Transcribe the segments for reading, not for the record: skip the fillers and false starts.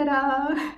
Ta-da!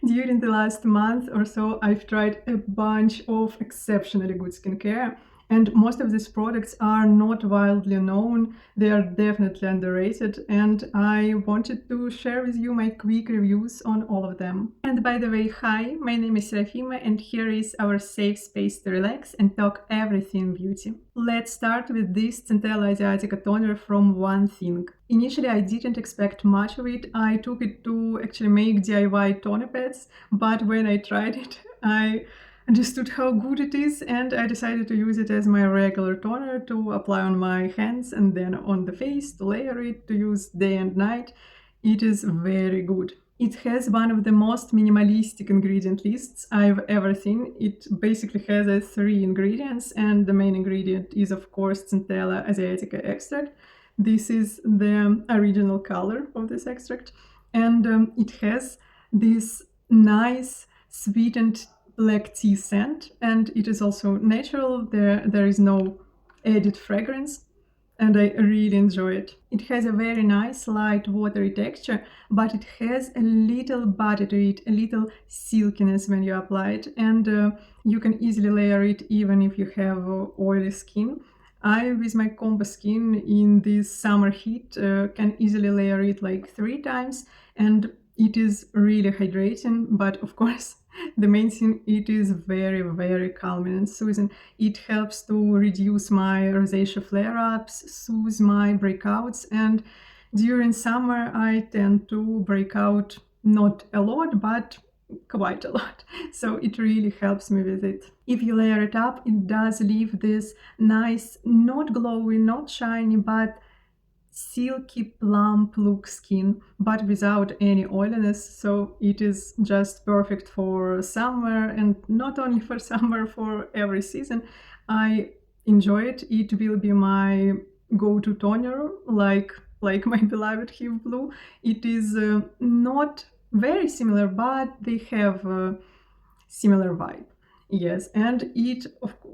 During the last month or so, I've tried a bunch of exceptionally good skincare, and most of these products are not widely known. They are definitely underrated, and I wanted to share with you my quick reviews on all of them. And by the way, hi, my name is Serafima, and here is our safe space to relax and talk everything beauty. Let's start with this Centella Asiatica toner from One Thing. Initially, I didn't expect much of it. I took it to actually make DIY toner pads, but when I tried it, I understood how good it is, and I decided to use it as my regular toner to apply on my hands and then on the face, to layer it, to use day and night. It is very good. It has one of the most minimalistic ingredient lists I've ever seen. It basically has 3 ingredients, and the main ingredient is, of course, Centella Asiatica extract. This is the original color of this extract, and it has this nice sweetened black tea scent, and it is also natural. There is no added fragrance, and I really enjoy it. It has a very nice light watery texture, but it has a little body to it, a little silkiness when you apply it, and you can easily layer it even if you have oily skin. I, with my combo skin in this summer heat, can easily layer it like 3 times, and it is really hydrating, but of course, the main thing, it is very, very calming and soothing. It helps to reduce my rosacea flare-ups, soothe my breakouts, and during summer I tend to break out not a lot, but quite a lot. So it really helps me with it. If you layer it up, it does leave this nice, not glowy, not shiny, but silky plump look skin, but without any oiliness. So it is just perfect for summer, and not only for summer, for every season. I enjoy it. It will be my go-to toner, like my beloved Hue Blue. It is not very similar, but they have a similar vibe. Yes, and it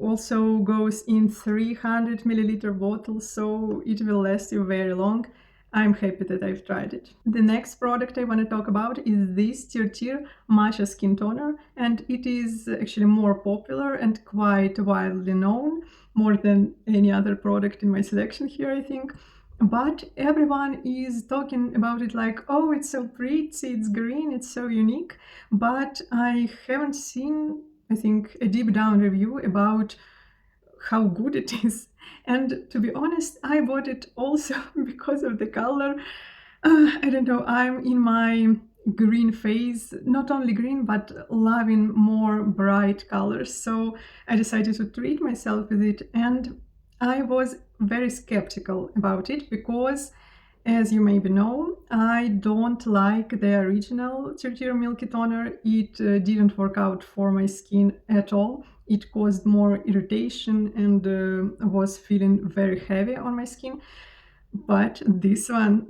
also goes in 300 milliliter bottles, so it will last you very long. I'm happy that I've tried it. The next product I want to talk about is this Tirtir Matcha Skin Toner, and it is actually more popular and quite widely known, more than any other product in my selection here, I think. But everyone is talking about it like, oh, it's so pretty, it's green, it's so unique. But I haven't seen, I think, a deep down review about how good it is. And to be honest, I bought it also because of the color. I don't know, I'm in my green phase, not only green, but loving more bright colors. So I decided to treat myself with it, and I was very skeptical about it because, as you maybe know, I don't like the original Tirtir Milky Toner. It didn't work out for my skin at all. It caused more irritation and was feeling very heavy on my skin. But this one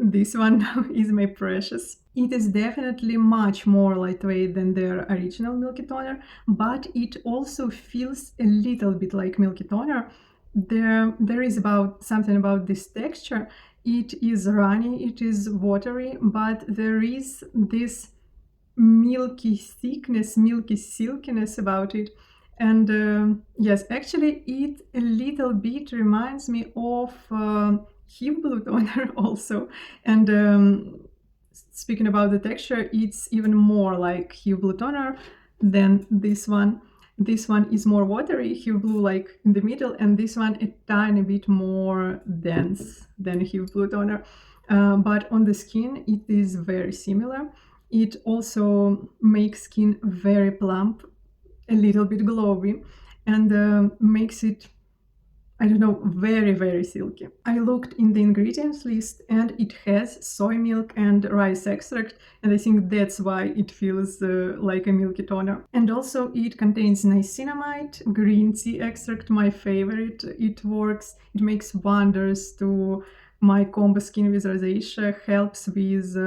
now is my precious. It is definitely much more lightweight than their original Milky Toner, but it also feels a little bit like Milky Toner. There is something about this texture. It is runny, it is watery, but there is this milky thickness, milky silkiness about it. And yes, actually it a little bit reminds me of Hue Blue Toner also. And speaking about the texture, it's even more like Hue Blue Toner than this one. This one is more watery, Hue Blue like in the middle, and this one a tiny bit more dense than Hue Blue Toner. But on the skin, it is very similar. It also makes skin very plump, a little bit glowy, and makes it, I don't know, very, very silky. I looked in the ingredients list, and it has soy milk and rice extract, and I think that's why it feels like a milky toner. And also it contains niacinamide, green tea extract, my favorite. It makes wonders to my combo skin with rosacea, helps with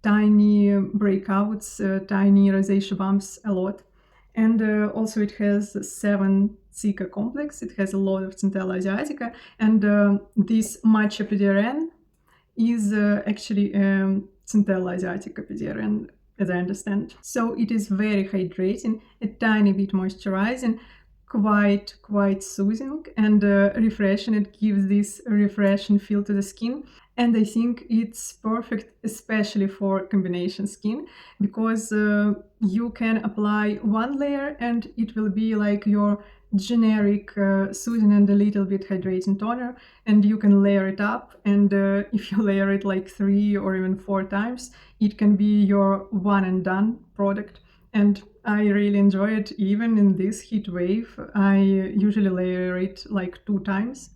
tiny breakouts, tiny rosacea bumps a lot. And also it has 7 Zika complex. It has a lot of Centella Asiatica, and this Matcha PDRN is actually Centella Asiatica PDRN, as I understand. So it is very hydrating, a tiny bit moisturizing, quite soothing and refreshing. It gives this refreshing feel to the skin, and I think it's perfect especially for combination skin, because you can apply one layer and it will be like your generic soothing and a little bit hydrating toner, and you can layer it up, and if you layer it like 3 or even 4 times, it can be your one and done product. And I really enjoy it even in this heat wave. I usually layer it like 2 times,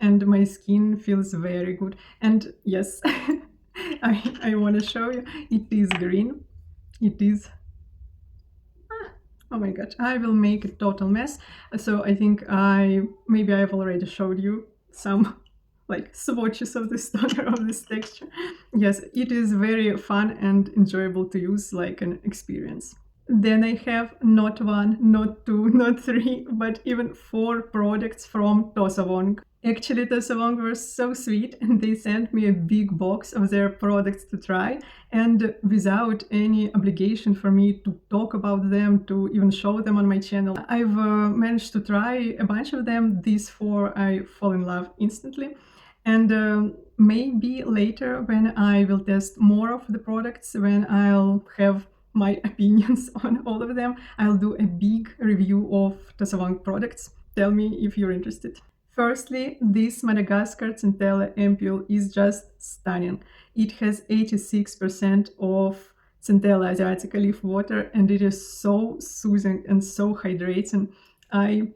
and my skin feels very good. And yes, I want to show you. It is green. It is. Oh my god, I will make a total mess. So I think maybe I've already showed you some like swatches of this toner, of this texture. Yes, it is very fun and enjoyable to use, like an experience. Then I have not 1, not 2, not 3, but even 4 products from Tosowoong. Actually, Tosowoong were so sweet, and they sent me a big box of their products to try, and without any obligation for me to talk about them, to even show them on my channel. I've managed to try a bunch of them. These 4 I fall in love instantly. And maybe later, when I will test more of the products, when I'll have my opinions on all of them, I'll do a big review of Tosowoong products. Tell me if you're interested. Firstly, this Madagascar Centella Ampoule is just stunning. It has 86% of Centella Asiatica leaf water, and it is so soothing and so hydrating. I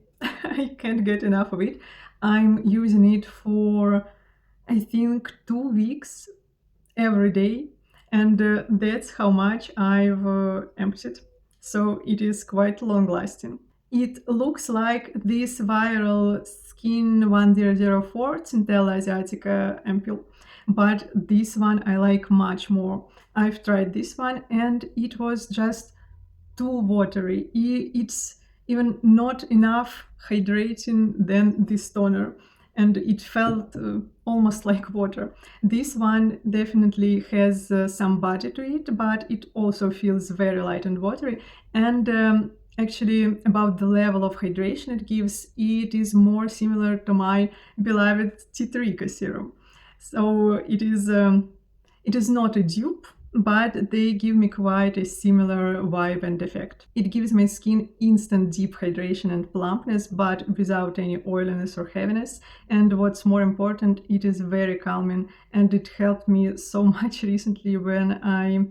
can't get enough of it. I'm using it for, I think, 2 weeks every day, and that's how much I've emptied. So it is quite long lasting. It looks like this viral Skin 1004 Centella Asiatica Ampoule, but this one I like much more. I've tried this one and it was just too watery. It's even not enough hydrating than this toner, and it felt almost like water. This one definitely has some body to it, but it also feels very light and watery. And actually, about the level of hydration it gives, it is more similar to my beloved Tirtir serum. So it is not a dupe, but they give me quite a similar vibe and effect. It gives my skin instant deep hydration and plumpness, but without any oiliness or heaviness. And what's more important, it is very calming, and it helped me so much recently when I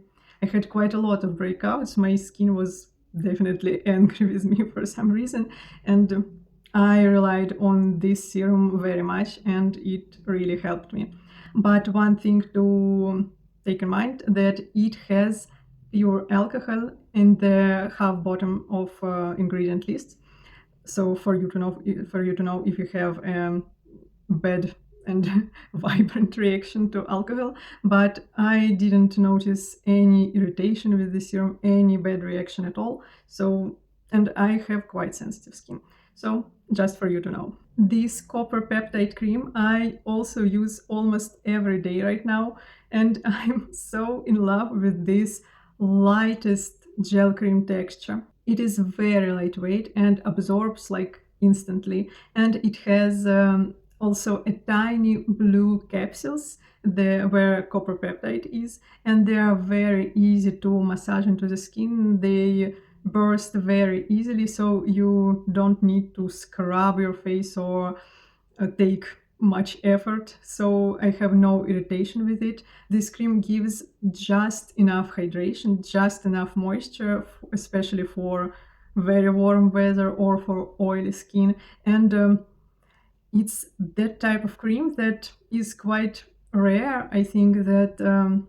had quite a lot of breakouts. My skin was definitely angry with me for some reason, and I relied on this serum very much, and it really helped me. But one thing to take in mind, that it has pure alcohol in the half bottom of ingredient list. So for you to know if you have a bad and vibrant reaction to alcohol. But I didn't notice any irritation with the serum, any bad reaction at all. So, and I have quite sensitive skin. So just for you to know. This copper peptide cream I also use almost every day right now, and I'm so in love with this lightest gel cream texture. It is very lightweight and absorbs like instantly, and it has also a tiny blue capsules where copper peptide is, and they are very easy to massage into the skin. They burst very easily, so you don't need to scrub your face or take much effort. So I have no irritation with it. This cream gives just enough hydration, just enough moisture, especially for very warm weather or for oily skin. And it's that type of cream that is quite rare. I think that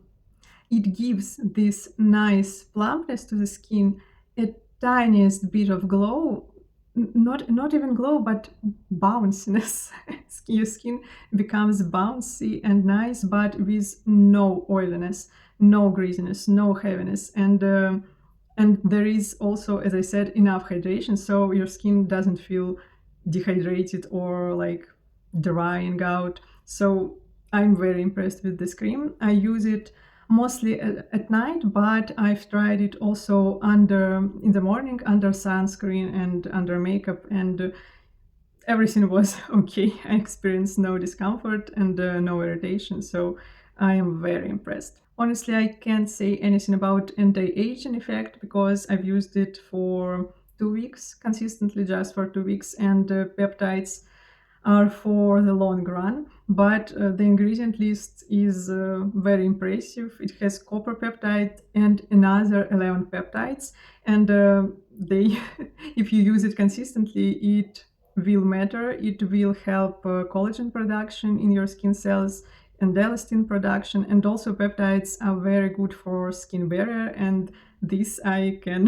it gives this nice plumpness to the skin, a tiniest bit of glow, not even glow, but bounciness. Your skin becomes bouncy and nice, but with no oiliness, no greasiness, no heaviness, and there is also, as I said, enough hydration, so your skin doesn't feel dehydrated or like drying out. So I'm very impressed with this cream. I use it mostly at night, but I've tried it also in the morning under sunscreen and under makeup, and everything was okay. I experienced no discomfort and no irritation, so I am very impressed. Honestly, I can't say anything about anti-aging effect because I've used it for 2 weeks consistently, just for 2 weeks, and peptides are for the long run. But the ingredient list is very impressive. It has copper peptide and another 11 peptides, and they, if you use it consistently, it will matter. It will help collagen production in your skin cells and elastin production, and also peptides are very good for skin barrier, and this I can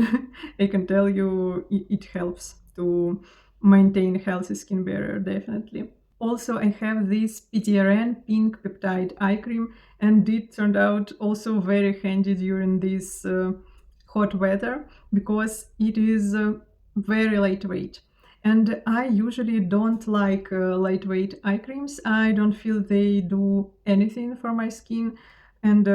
I can tell you it helps to maintain healthy skin barrier, definitely. Also, I have this PDRN pink peptide eye cream, and it turned out also very handy during this hot weather because it is very lightweight. And I usually don't like lightweight eye creams. I don't feel they do anything for my skin, and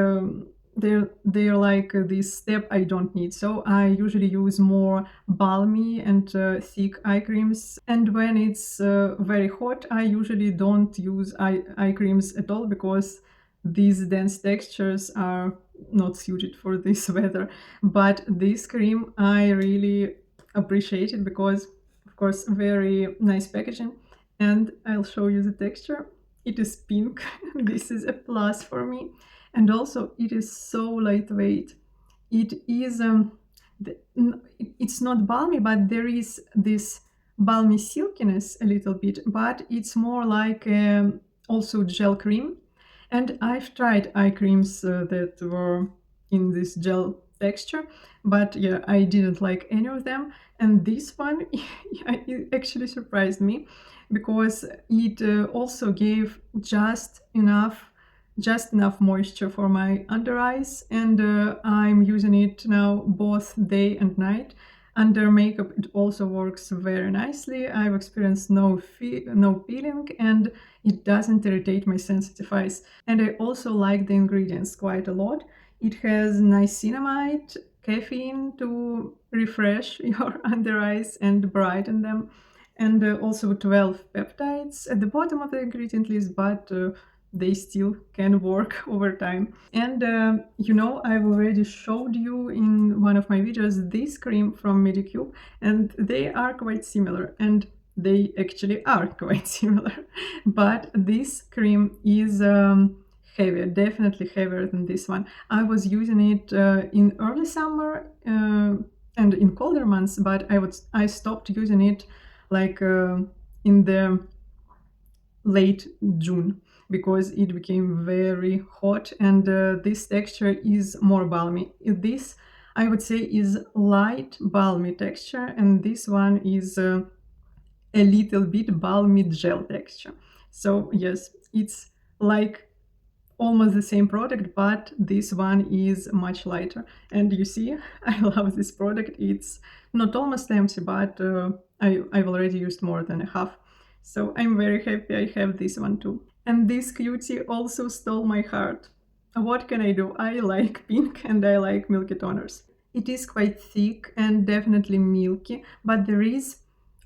they're like this step I don't need. So I usually use more balmy and thick eye creams. And when it's very hot, I usually don't use eye creams at all because these dense textures are not suited for this weather. But this cream I really appreciate it because, of course, very nice packaging. And I'll show you the texture. It is pink. This is a plus for me. And also it is so lightweight. It is it's not balmy, but there is this balmy silkiness a little bit, but it's more like also gel cream. And I've tried eye creams that were in this gel texture, but yeah, I didn't like any of them. And this one it actually surprised me because it also gave just enough moisture for my under eyes, and I'm using it now both day and night. Under makeup it also works very nicely. I've experienced no peeling, and it doesn't irritate my sensitive eyes. And I also like the ingredients quite a lot. It has niacinamide, caffeine to refresh your under eyes and brighten them, and also 12 peptides at the bottom of the ingredient list, but they still can work over time. And I've already showed you in one of my videos this cream from Medicube, and they are quite similar, and they actually are quite similar. But this cream is heavier, definitely heavier than this one. I was using it in early summer and in colder months, but I stopped using it like in the late June because it became very hot, and this texture is more balmy. This, I would say, is light balmy texture, and this one is a little bit balmy gel texture. So yes, it's like almost the same product, but this one is much lighter. And you see, I love this product. It's not almost empty, but I've already used more than a half. So I'm very happy I have this one too. And this Kbeauty also stole my heart. What can I do? I like pink and I like milky toners. It is quite thick and definitely milky, but there is,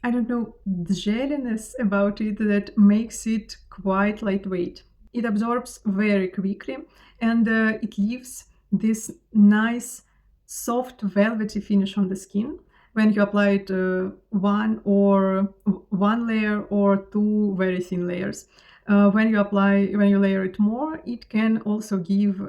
I don't know, jelliness about it that makes it quite lightweight. It absorbs very quickly, and it leaves this nice soft velvety finish on the skin when you apply it one layer or two very thin layers. When you layer it more, it can also give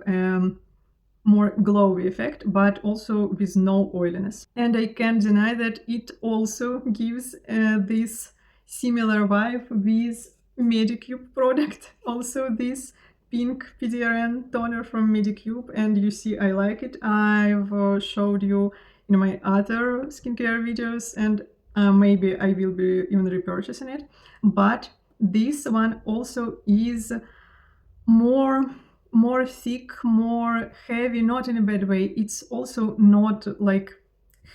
more glowy effect, but also with no oiliness. And I can't deny that it also gives this similar vibe with Medicube product. Also this pink PDRN toner from Medicube, and you see I like it. I've showed you in my other skincare videos, and maybe I will be even repurchasing it. But this one also is more thick, more heavy, not in a bad way. It's also not like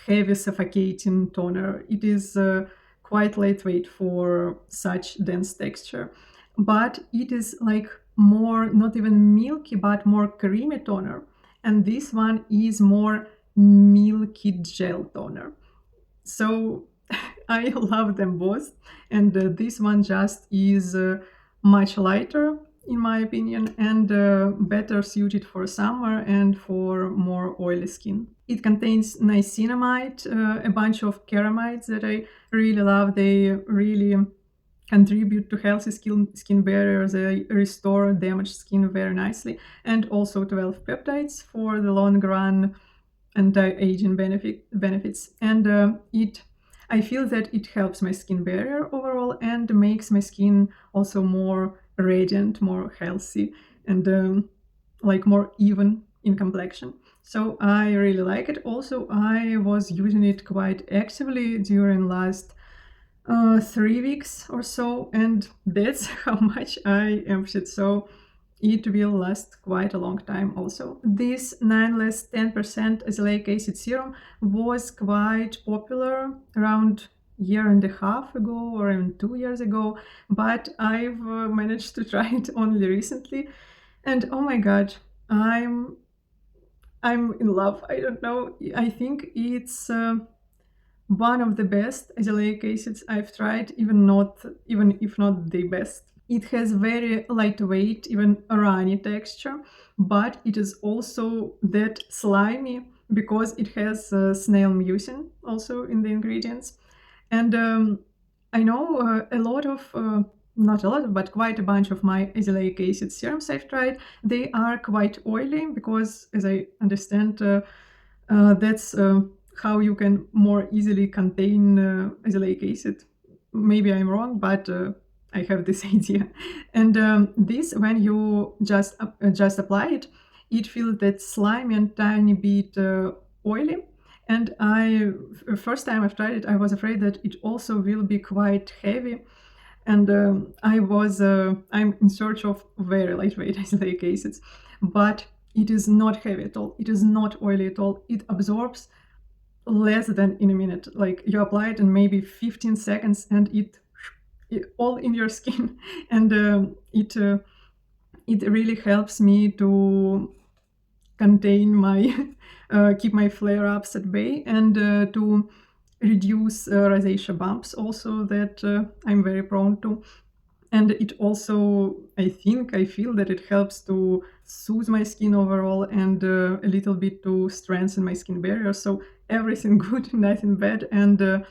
heavy suffocating toner. It is quite lightweight for such dense texture, but it is like more, not even milky, but more creamy toner. And this one is more milky gel toner. So I love them both, and this one just is much lighter in my opinion, and better suited for summer and for more oily skin. It contains niacinamide, a bunch of ceramides that I really love. They really contribute to healthy skin barriers. They restore damaged skin very nicely, and also 12 peptides for the long run anti-aging benefits. And I feel that it helps my skin barrier overall and makes my skin also more radiant, more healthy, and like more even in complexion. So I really like it. Also, I was using it quite actively during last 3 weeks or so, and that's how much I emptied. So it will last quite a long time also. This 9 less 10% azelaic acid serum was quite popular around year and a half ago or even 2 years ago, but I've managed to try it only recently, and oh my god, I'm in love. I don't know, I think it's one of the best azelaic acids I've tried, even if not the best. It has very lightweight, even runny texture, but it is also that slimy because it has snail mucin also in the ingredients. And I know a lot of, not a lot, but quite a bunch of my azelaic acid serums I've tried. They are quite oily because, as I understand, that's how you can more easily contain azelaic acid. Maybe I'm wrong, but I have this idea. And this, when you just apply it, it feels that slimy and tiny bit oily. And first time I've tried it, I was afraid that it also will be quite heavy. And I'm in search of very lightweight azelaic acids, but it is not heavy at all. It is not oily at all. It absorbs less than in a minute. Like you apply it in maybe 15 seconds and it all in your skin. And it really helps me to contain my keep my flare-ups at bay, and to reduce rosacea bumps also that I'm very prone to. And it also, I feel that it helps to soothe my skin overall, and a little bit to strengthen my skin barrier. So everything good, nothing bad, and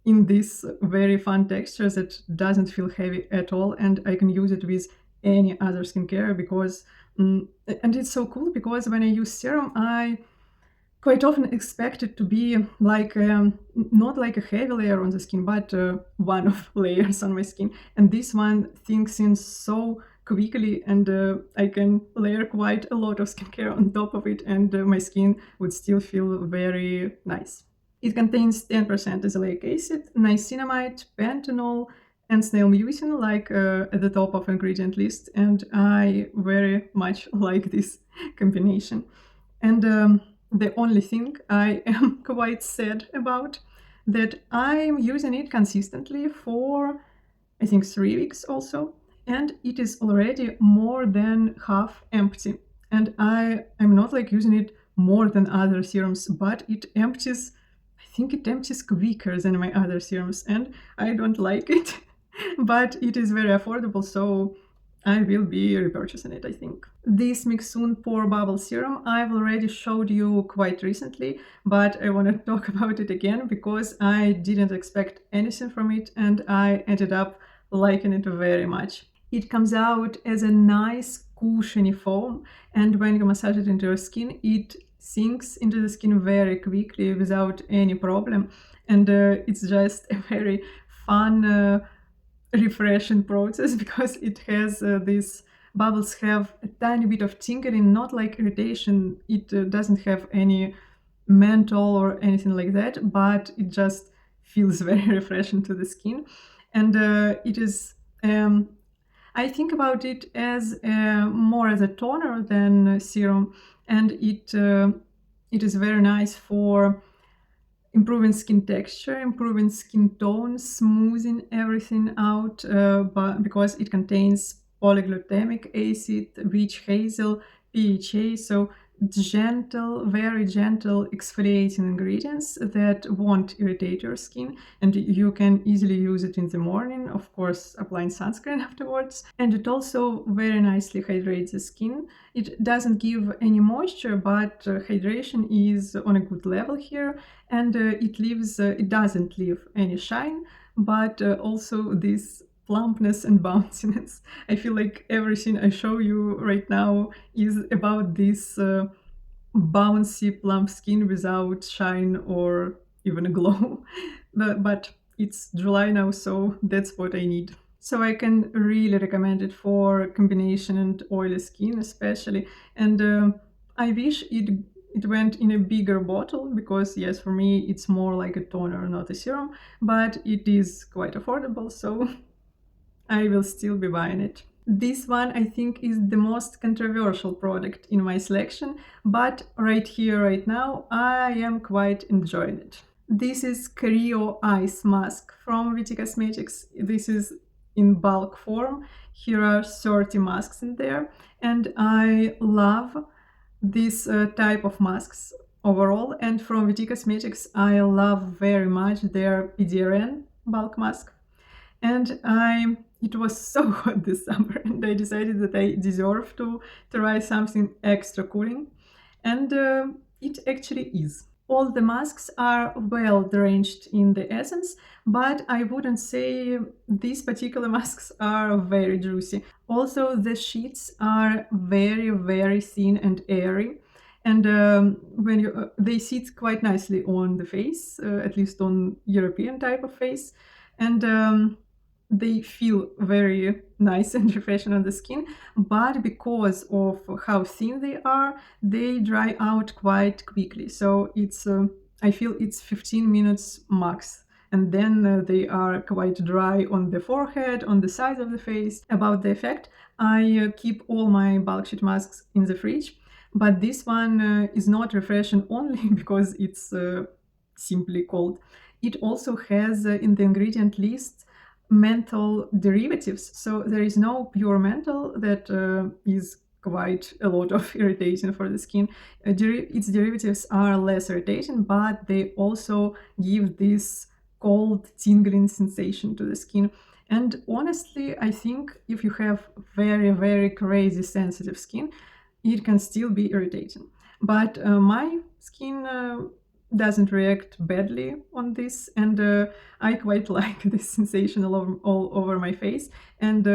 in this very fun texture that doesn't feel heavy at all. And I can use it with any other skincare because, and it's so cool because when I use serum, I quite often expect it to be like not like a heavy layer on the skin, but one of layers on my skin. And this one sinks in so quickly, and I can layer quite a lot of skincare on top of it, and my skin would still feel very nice. It contains 10% azelaic acid, niacinamide, panthenol, and snail mucin, like at the top of ingredient list, and I very much like this combination. And the only thing I am quite sad about, that I'm using it consistently for, I think, 3 weeks also, and it is already more than half empty. And I'm not like using it more than other serums, but I think it empties quicker than my other serums, and I don't like it. But it is very affordable, so I will be repurchasing it, I think. This Mixsoon Pore Bubble Serum I've already showed you quite recently, but I want to talk about it again because I didn't expect anything from it, and I ended up liking it very much. It comes out as a nice cushiony foam, and when you massage it into your skin, it sinks into the skin very quickly without any problem. And it's just a very fun, refreshing process because it has these bubbles have a tiny bit of tingling, not like irritation. It doesn't have any menthol or anything like that, but it just feels very refreshing to the skin. And it is I think about it as more as a toner than a serum, and it is very nice for improving skin texture, improving skin tone, smoothing everything out, but because it contains polyglutamic acid, witch hazel, PHA, so gentle, very gentle exfoliating ingredients that won't irritate your skin, and you can easily use it in the morning, of course applying sunscreen afterwards. And it also very nicely hydrates the skin. It doesn't give any moisture, but hydration is on a good level here, and it doesn't leave any shine, but also this plumpness and bounciness. I feel like everything I show you right now is about this bouncy plump skin without shine or even a glow. But it's July now, so that's what I need. So I can really recommend it for combination and oily skin especially. And I wish it went in a bigger bottle, because yes, for me it's more like a toner, not a serum, but it is quite affordable, so I will still be buying it. This one I think is the most controversial product in my selection, but right here, right now, I am quite enjoying it. This is Cryo Ice Mask from VT Cosmetics. This is in bulk form. Here are 30 masks in there, and I love this type of masks overall. And from VT Cosmetics, I love very much their PDRN bulk mask. And it was so hot this summer, and I decided that I deserve to try something extra cooling, and it actually is. All the masks are well drenched in the essence, but I wouldn't say these particular masks are very juicy. Also, the sheets are very, very thin and airy, and they sit quite nicely on the face, at least on European type of face, and they feel very nice and refreshing on the skin, but because of how thin they are, they dry out quite quickly. So I feel it's 15 minutes max, and then they are quite dry on the forehead, on the sides of the face. About the effect, I keep all my bulk sheet masks in the fridge, but this one is not refreshing only because it's simply cold. It also has in the ingredient list menthol derivatives, so there is no pure menthol that is quite a lot of irritation for the skin. Its derivatives are less irritating, but they also give this cold tingling sensation to the skin. And honestly, I think if you have very, very crazy sensitive skin, it can still be irritating. But my skin doesn't react badly on this, and I quite like this sensation all over my face. And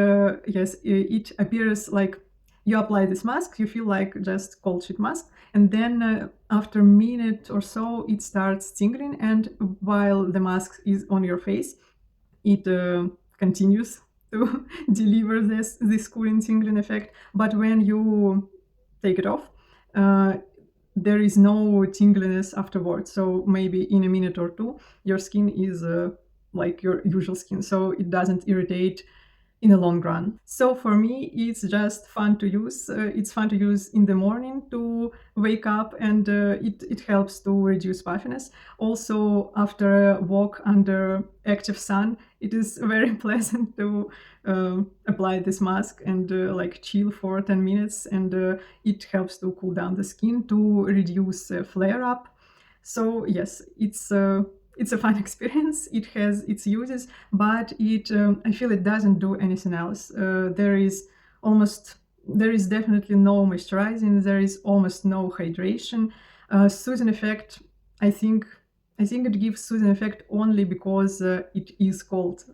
yes, it appears like you apply this mask, you feel like just cold sheet mask, and then after a minute or so it starts tingling, and while the mask is on your face, it continues to deliver this cooling tingling effect. But when you take it off, there is no tingliness afterwards. So maybe in a minute or two, your skin is like your usual skin, so it doesn't irritate in the long run. So for me, it's just fun to use. It's fun to use in the morning to wake up, and it helps to reduce puffiness. Also, after a walk under active sun, it is very pleasant to apply this mask and like chill for 10 minutes, and it helps to cool down the skin to reduce flare up. So yes, it's a fun experience. It has its uses, but I feel it doesn't do anything else. There is definitely no moisturizing. There is almost no hydration. Soothing effect, I think it gives soothing effect only because it is cold.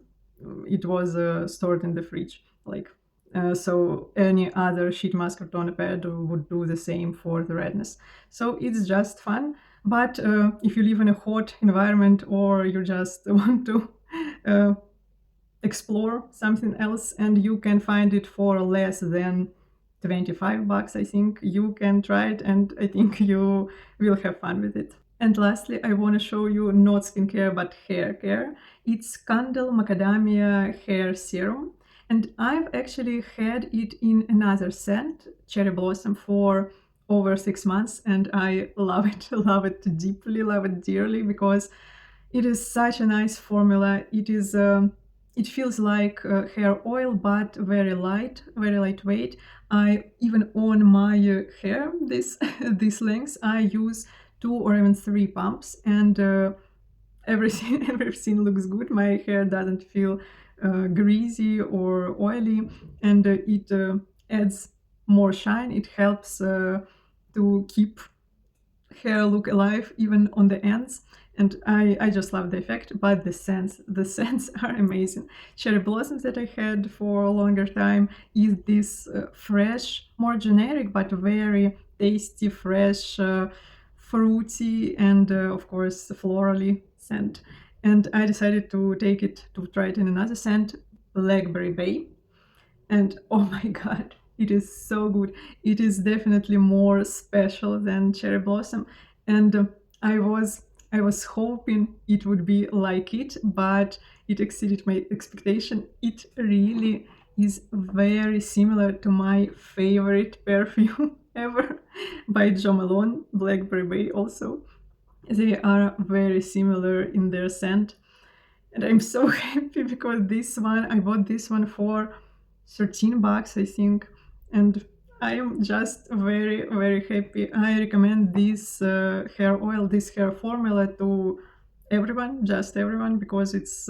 It was stored in the fridge, so any other sheet mask or toner pad would do the same for the redness. So it's just fun. But if you live in a hot environment, or you just want to explore something else and you can find it for less than $25, I think you can try it, and I think you will have fun with it. And lastly, I want to show you not skincare but hair care. It's Kundal Macadamia Hair Serum, and I've actually had it in another scent, Cherry Blossom, for over 6 months, and I love it deeply, love it dearly, because it is such a nice formula. It is it feels like hair oil, but very light, very lightweight. I even on my hair, this length, I use 2 or even 3 pumps, and everything everything looks good. My hair doesn't feel greasy or oily, and it adds more shine. It helps to keep hair look alive even on the ends, and I just love the effect. But the scents are amazing. Cherry blossoms that I had for a longer time is this fresh, more generic but very tasty, fresh, fruity, and of course florally scent. And I decided to try it in another scent, Blackberry Bay, and oh my god, it is so good. It is definitely more special than cherry blossom, and I was hoping it would be like it, but it exceeded my expectation. It really is very similar to my favorite perfume ever by Jo Malone, Blackberry Bay. Also, they are very similar in their scent, and I'm so happy because I bought this one for $13, I think, and I am just very, very happy. I recommend this hair oil, this hair formula to everyone, just everyone, because it's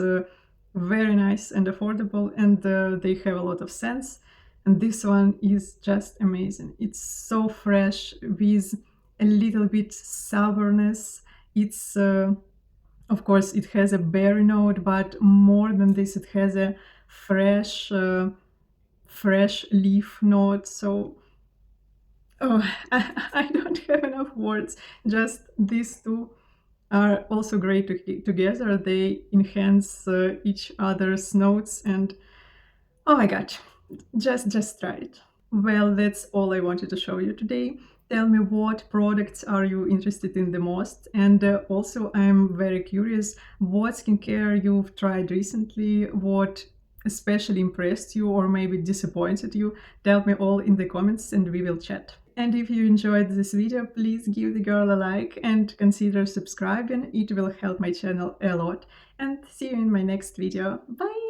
very nice and affordable, and they have a lot of scents. And this one is just amazing. It's so fresh with a little bit sourness. It's of course, it has a berry note, but more than this, it has a fresh, fresh leaf note. So, oh, I don't have enough words. Just these two are also great together. They enhance each other's notes, and oh my god, just try it. Well, that's all I wanted to show you today. Tell me, what products are you interested in the most? And also, I'm very curious what skincare you've tried recently, what especially impressed you or maybe disappointed you. Tell me all in the comments and we will chat. And if you enjoyed this video, please give the girl a like and consider subscribing. It will help my channel a lot. And see you in my next video. Bye!